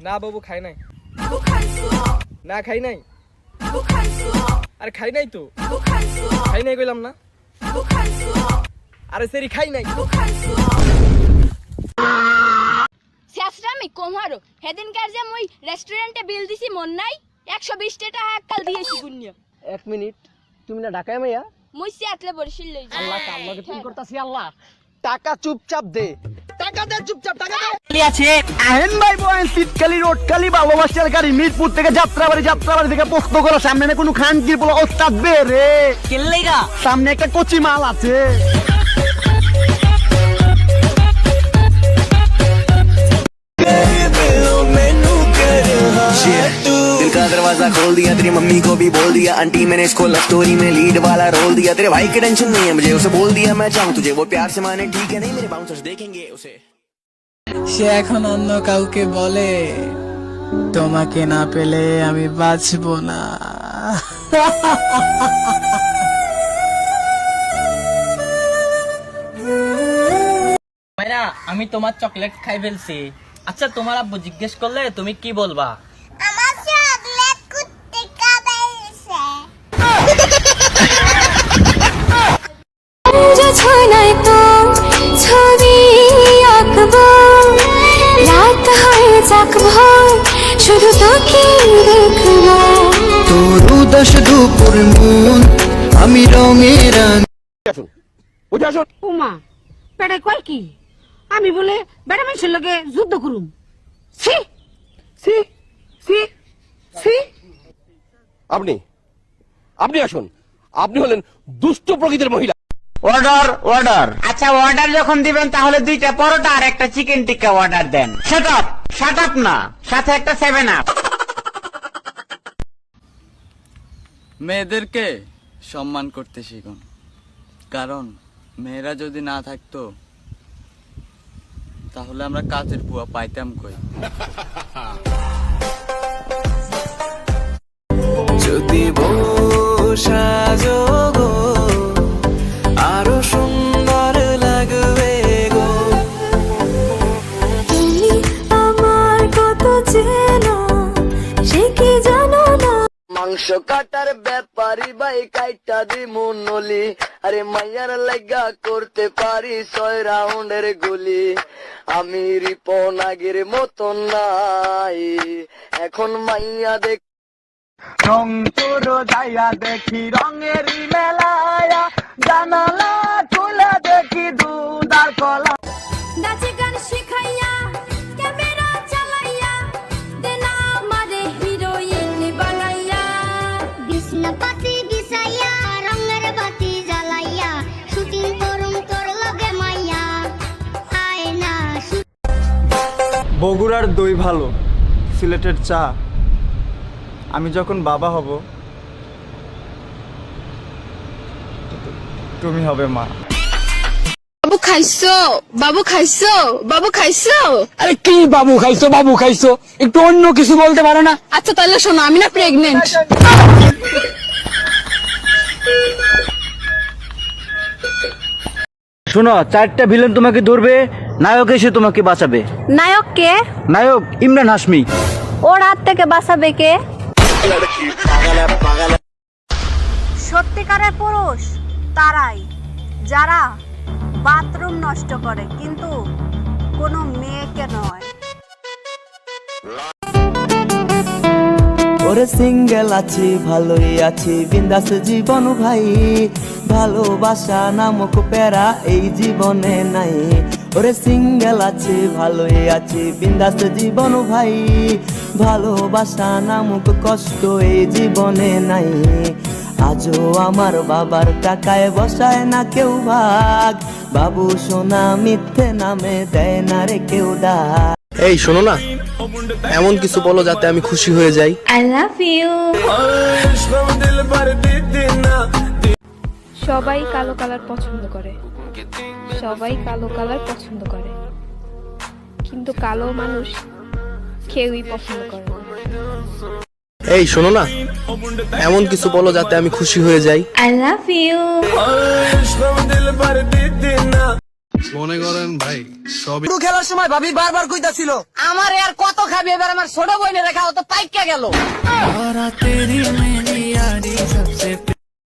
না বাবু খাই নাই। না খাই নাই। আরে খাই নাই তো। খাই নাই কইলাম না। আরে সেরি খাই নাই। শেষরামি কমারো হেদিনকার যে মুই রেস্টুরেন্টে বিল দিছি মন নাই 120 টাকা এককাল দিয়েছি গুনিয়া। 1 মিনিট, তুমি না ঢাকায় মাইয়া? মুই সিয়াতলে বরিশাল লই যাই। আল্লাহ আল্লাহকে ফোন করতাছি। আল্লাহ টাকা চুপচাপ দে, টাকা দে, চুপচাপ টাকা দে। আছে আহেন ভাই বয়েন শীতকালী রোডকালী ভালোবাসার গাড়ি মিরপুর থেকে যাত্রাবাড়ি থেকে পোস্ত করো সামনে না কোনো খানকির বলে ওস্তাদ বে রে কেল্লেগা সামনে একটা কচি মাল আছে। दिल का दरवाजा खोल दिया तेरी मम्मी को भी बोल दिया आंटी मैंने इसको लव स्टोरी में लीड वाला रोल दिया तेरे भाई की टेंशन नहीं है मुझे उसे बोल दिया मैं चाहूँ तुझे वो प्यार से माने ठीक है नहीं मेरे बाउंसर्स देखेंगे उसे সে এখন অন্য কাউকে বলে তোমাকে না পেলে আমি বাঁচবো না। মাইরা আমি তোমার চকলেট খাই ফেলছি। আচ্ছা তোমার আব্বু জিজ্ঞেস করলে তুমি কি বলবা? আমার চকলেট কুত্তে কাবাইছে। যে ছয়নাই তো ছবি আঁকবো রাত হয়ে যাক ভয় শুধু তোকে দেখবো তোর উদাস দুপুর মন আমি রঙে রঙ উমা বেড়ে কয় কি আমি বলে বেড়া মানুষের লগে যুদ্ধ করুম। ছি ছি ছি ছি। আপনি আসুন, আপনি হলেন দুষ্ট প্রকৃতির মহিলা। Order order. আচ্ছা অর্ডার যখন দিবেন তাহলে 2টা পরোটা আর একটা চিকেন টিক্কা অর্ডার দেন। শাট আপ না, সাথে একটা 7 আপ। মেয়েদেরকে সম্মান করতে শিখুন, কারণ মেয়েরা যদি না থাকতো তাহলে আমরা কাজের বুয়া পাইতাম কই। যদি সাজো গো আরো সুন্দর লাগবে গো তুমি আমার কত চেনা সে কি জানো না। মাংস কাটার ব্যাপারী ভাই কাইটা দি মনলি, আরে মাইয়ার লাগা করতে পারি 6 রাউন্ডের গুলি। আমি রিপন আগের মতন নাই, এখন মাইয়া দেখ রংপুর যাইয়া দেখি রঙেরই মেলায়া জানালা খুলে দেখি দুধ আর কলা। নাচে গান শিখাইয়া ক্যামেরা চালাইয়া দেনা আমারে হিরোইন বানাইয়া বিছনা পাতি বিছাইয়া রঙের বাতি জ্বালাইয়া শুটিং করুম তোর লগে মাইয়া আয় না। বগুড়ার দই ভালো, সিলেটের চা। আমি যখন বাবা হব তুমি হবে মা। বাবু খাইছো বাবু খাইছো বাবু খাইছো। আরে কি বাবু খাইছো একটু অন্য কিছু বলতে পারো না? আচ্ছা তাহলে শোনো আমি না প্রেগনেন্ট। শোনো, 4টা ভিলেন তোমাকে ধরবে, নায়ক এসে তোমাকে বাঁচাবে। নায়ক কে? নায়ক ইমরান হাশমি। ওর হাত থেকে বাঁচাবে কে? সত্যিকারের পুরুষ তারাই যারা বাথরুম নষ্ট করে, কিন্তু কোনো মেয়েকে নয়। ওরে সিঙ্গেল আছি ভালোই আছি বিন্দাস জীবন ভাই ভালোবাসা নামক প্যারা এই জীবনে নাই ওরে সিঙ্গেল আছি ভালোই আছি বিন্দাস জীবন ভাই ভালোবাসা নামক কষ্ট এই জীবনে নাই আজও আমার বাবার টাকায় বসায় না কেউ ভাগ বাবু সোনা মিথ্যে নামে দেয় না রে কেউ ডাক। এই শোনো না, এমন কিছু বলো যাতে আমি খুশি হয়ে যাই। I love you. সবাই কালো কালার পছন্দ করে, সবাই কালো কালার পছন্দ করে, কিন্তু কালো মানুষ কেউই পছন্দ করে না। এই শোনো না, এমন কিছু বলো যাতে আমি খুশি হয়ে যাই। I love you. মনে করেন ভাই সবই খেলার সময় ভাবি বারবার কইতাছিল আমার আর কত খাবি, এবার আমার ছোট বোনের রেখা তো পাইকা গেল।